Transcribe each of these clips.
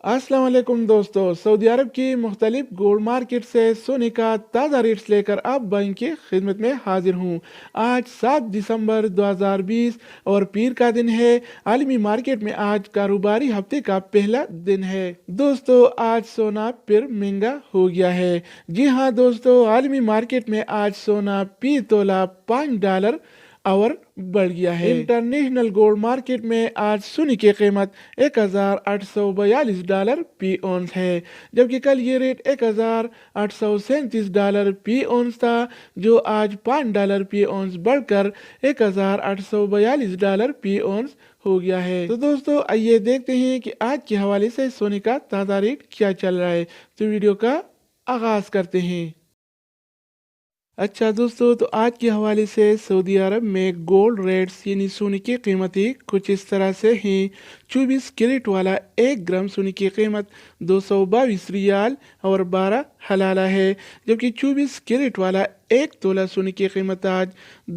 अस्सलाम वालेकुम दोस्तों। सऊदी अरब की मुख्तलिफ गोल्ड मार्केट से सोने का ताज़ा रेट्स लेकर अब बैंक की खिदमत में हाजिर हूँ। आज 7 दिसंबर 2020 और पीर का दिन है। आलमी मार्केट में आज कारोबारी हफ्ते का पहला दिन है। दोस्तों, आज सोना फिर महंगा हो गया है। जी हाँ दोस्तों, आलमी मार्केट में आज सोना फी तोला $5 और बढ़ गया है। इंटरनेशनल गोल्ड मार्केट में आज सोने की कीमत $1842 फी औंस है, जबकि कल ये रेट $1837 फी औंस था, जो आज $5 फी औंस बढ़कर $1842 फी औंस हो गया है। तो दोस्तों, आइए देखते हैं कि आज के हवाले से सोने का ताज़ा रेट क्या चल रहा है। तो वीडियो का आगाज करते हैं। अच्छा दोस्तों, तो आज के हवाले से सऊदी अरब में गोल्ड रेट्स यानी सोने की कीमतें कुछ इस तरह से हैं। 24 कैरेट वाला 1 ग्राम सोने की कीमत 222 रियाल और 12 हलाला है, जबकि 24 कैरेट वाला 1 तोला सोने की कीमत आज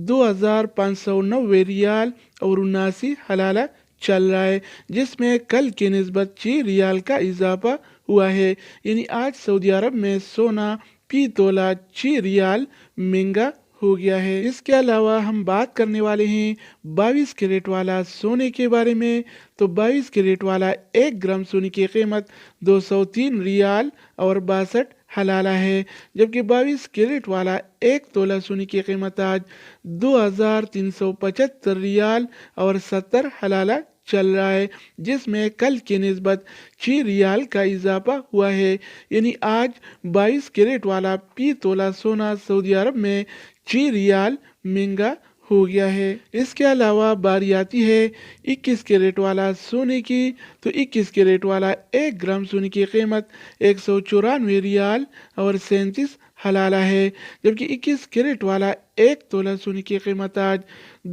2590 रियाल और 79 हलाला चल रहा है, जिसमें कल के निस्बत 6 रियाल का इजाफा हुआ है। यानी आज सऊदी अरब में सोना फी तोला 6 रियाल महंगा हो गया है। इसके अलावा हम बात करने वाले हैं 22 कैरेट वाला सोने के बारे में। तो 22 कैरेट वाला 1 ग्राम सोने की कीमत 203 रियाल और 62 हलाला है, जबकि 22 कैरेट वाला 1 तोला सोने की कीमत आज 2375 रियाल और 70 हलाला चल रहा है, जिसमें कल की निस्बत 6 रियाल का इजाफा हुआ है। यानी आज 22 कैरेट वाला फी तोला सोना सऊदी अरब में 6 रियाल महंगा हो गया है। इसके अलावा बारी आती है 21 कैरेट वाला सोने की। तो 21 कैरेट वाला 1 ग्राम सोने की कीमत 194 रियाल और 37 हलाला है, जबकि 21 कैरेट वाला 1 तोला सोने की कीमत आज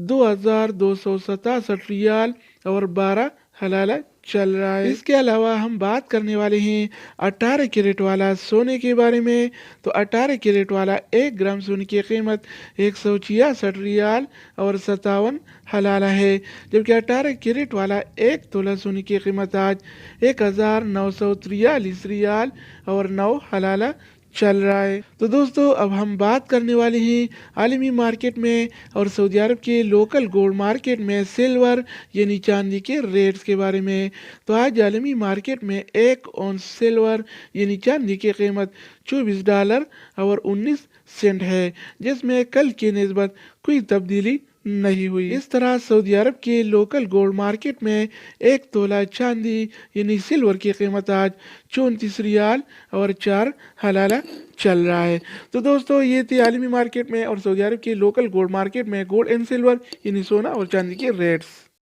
2267 रियाल और 12 हलाला चल रहा है। इसके अलावा हम बात करने वाले हैं 18 कैरेट वाला सोने के बारे में। तो 18 कैरेट वाला 1 ग्राम सोने की कीमत 166 रियाल और 57 हलाला है, जबकि 18 कैरेट वाला 1 तोला सोने की कीमत आज 1943 रियाल और 9 हलाला चल रहा है। तो दोस्तों, अब हम बात करने वाले हैं आलमी मार्केट में और सऊदी अरब के लोकल गोल्ड मार्केट में सिल्वर यानी चांदी के रेट्स के बारे में। तो आज आलमी मार्केट में 1 औंस सिल्वर यानी चांदी की कीमत $24 और 19 सेंट है, जिसमें कल की निस्बत कोई तब्दीली नहीं हुई। इस तरह सऊदी अरब के लोकल गोल्ड मार्केट में 1 तोला चांदी यानी सिल्वर की कीमत आज 34 रियाल और 4 हलाला चल रहा है। तो दोस्तों, ये थी आलमी मार्केट में और सऊदी अरब के लोकल गोल्ड मार्केट में गोल्ड एंड सिल्वर यानी सोना और चांदी के रेट्स।